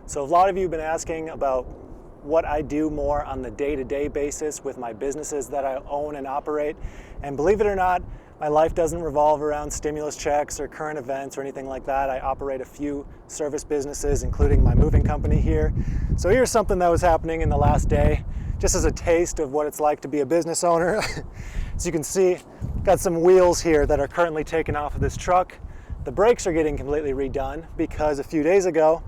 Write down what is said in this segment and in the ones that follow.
So a lot of you have been asking about what I do more on the day-to-day basis with my businesses that I own and operate. And believe it or not, my life doesn't revolve around stimulus checks or current events or anything like that. I operate a few service businesses, including my moving company here. So here's something that was happening in the last day, just as a taste of what it's like to be a business owner. As you can see, got some wheels here that are currently taken off of this truck. The brakes are getting completely redone because a few days ago,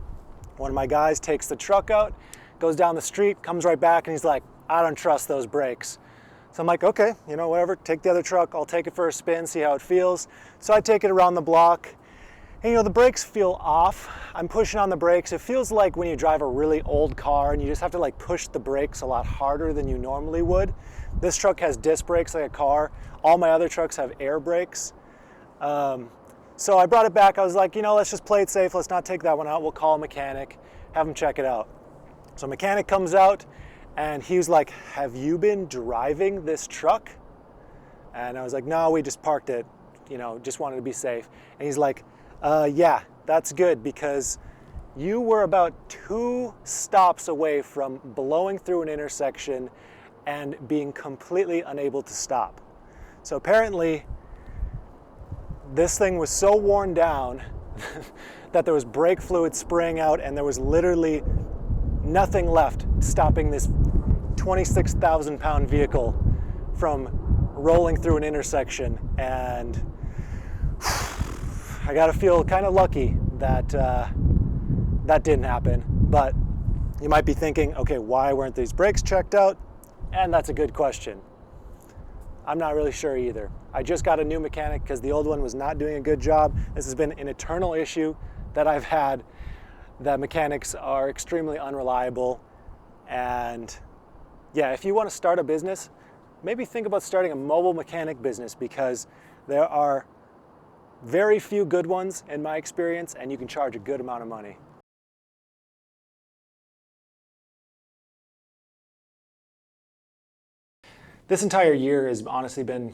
one of my guys takes the truck out, goes down the street, comes right back, and he's like, I don't trust those brakes. So I'm like, okay, whatever, take the other truck, I'll take it for a spin, see how it feels. So I take it around the block, and the brakes feel off. I'm pushing on the brakes. It feels like when you drive a really old car and you just have to push the brakes a lot harder than you normally would. This truck has disc brakes like a car. All my other trucks have air brakes. So I brought it back. I was like, let's just play it safe. Let's not take that one out. We'll call a mechanic, have him check it out. So a mechanic comes out and he was like, have you been driving this truck? And I was like, no, we just parked it, just wanted to be safe. And he's like, yeah, that's good because you were about 2 stops away from blowing through an intersection and being completely unable to stop. So apparently, this thing was so worn down that there was brake fluid spraying out and there was literally nothing left stopping this 26,000 pound vehicle from rolling through an intersection. And I gotta feel kind of lucky that that didn't happen. But you might be thinking, okay, why weren't these brakes checked out? And that's a good question. I'm not really sure either. I just got a new mechanic because the old one was not doing a good job. This has been an eternal issue that I've had, that mechanics are extremely unreliable. And yeah, if you want to start a business, maybe think about starting a mobile mechanic business because there are very few good ones in my experience and you can charge a good amount of money. This entire year has honestly been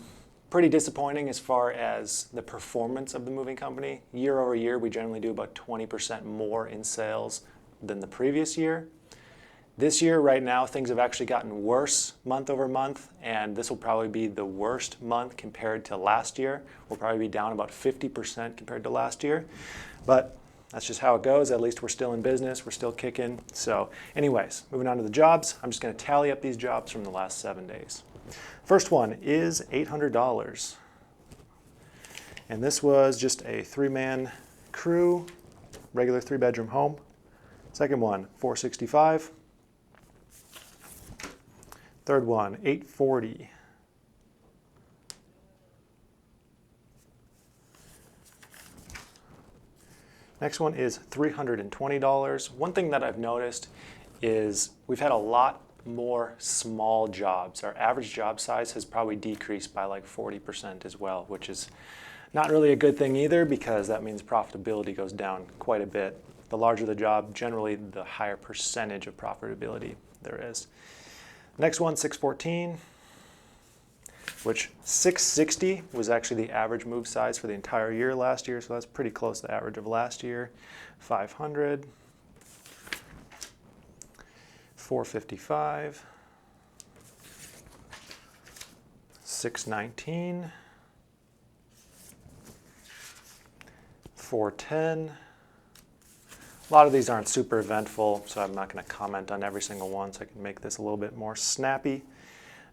pretty disappointing as far as the performance of the moving company. Year over year, we generally do about 20% more in sales than the previous year. This year, right now, things have actually gotten worse month over month, and this will probably be the worst month compared to last year. We'll probably be down about 50% compared to last year, but that's just how it goes. At least we're still in business, we're still kicking. So anyways, moving on to the jobs. I'm just gonna tally up these jobs from the last 7 days. First one is $800. And this was just a 3-man crew, regular 3-bedroom home. Second one, $465. Third one, $840. Next one is $320. One thing that I've noticed is we've had a lot more small jobs. Our average job size has probably decreased by 40% as well, which is not really a good thing either because that means profitability goes down quite a bit. The larger the job, generally the higher percentage of profitability there is. Next one, $614, which $660 was actually the average move size for the entire year last year, so that's pretty close to the average of last year. $500. $455, $619, $410. A lot of these aren't super eventful, so I'm not going to comment on every single one, so I can make this a little bit more snappy.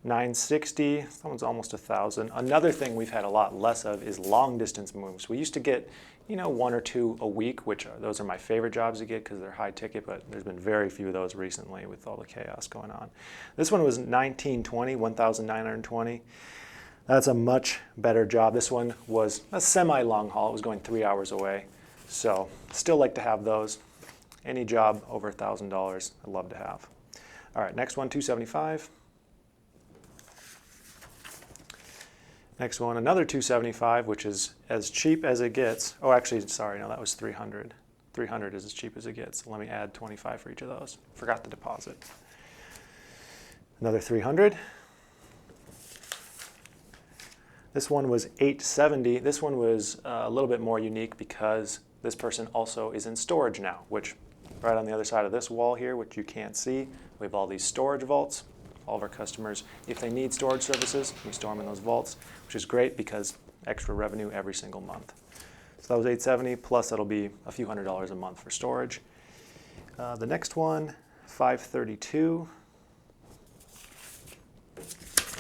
$960, that one's almost $1,000. Another thing we've had a lot less of is long distance moves. We used to get 1 or 2 a week, which those are my favorite jobs to get because they're high ticket, but there's been very few of those recently with all the chaos going on. This one was $1,920. That's a much better job. This one was a semi-long haul. It was going 3 hours away. So still like to have those. Any job over $1,000, I'd love to have. All right, next one, $275. Next one, another $275, which is as cheap as it gets. Oh, actually, sorry, no, that was $300. $300 is as cheap as it gets. Let me add $25 for each of those. Forgot the deposit. Another $300. This one was $870. This one was a little bit more unique because this person also is in storage now, which right on the other side of this wall here, which you can't see, we have all these storage vaults. All of our customers, if they need storage services, we store them in those vaults, which is great because extra revenue every single month. So that was $870, plus that'll be a few $100s a month for storage. The next one, $532.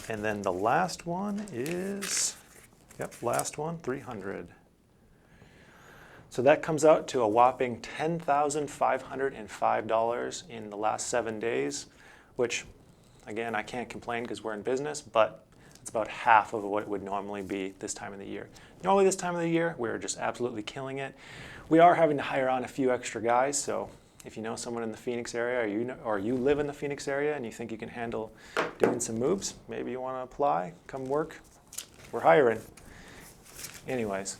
And then the last one is, last one, $300. So that comes out to a whopping $10,505 in the last 7 days, which, again, I can't complain because we're in business, but it's about half of what it would normally be this time of the year. Normally this time of the year, we're just absolutely killing it. We are having to hire on a few extra guys, so if you know someone in the Phoenix area or you live in the Phoenix area and you think you can handle doing some moves, maybe you want to apply, come work. We're hiring. Anyways.